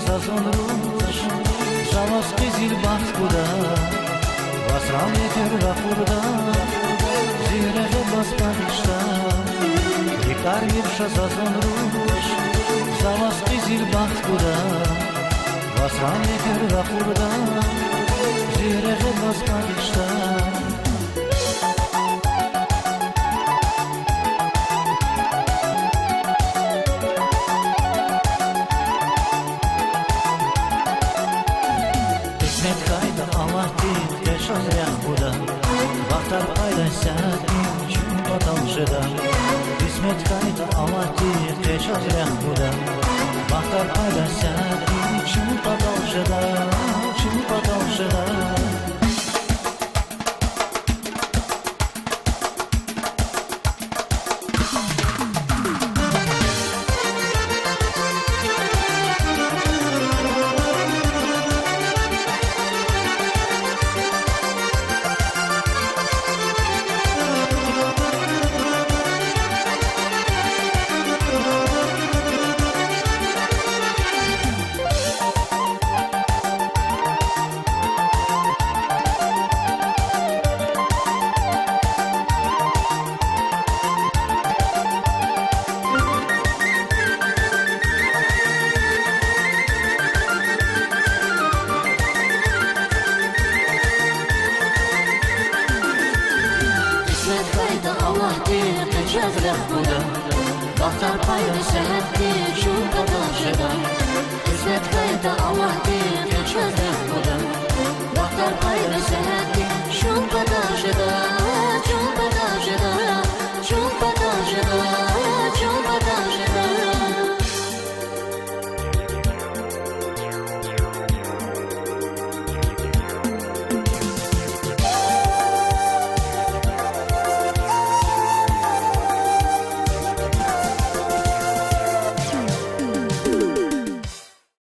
sazon rush zavas qizil baxt kuda vasram eter vaqurda zirag'e bas bag'ishda Rikar sazon rush zavas qizil baxt kuda vasram eter vaqurda zirag'e bas bag'ishda Vaqtar qayda sa'atin chun patalshida Qismet qayda avati qechaz rahbuda Vaqtar qayda sa'atin chun patalshida Chun patalshida Vaqtar qayda sa'atin chun patalshida Qismet qayda Allohning qechaz rahbuda Vaqtar qayda sa'atin chun patalshida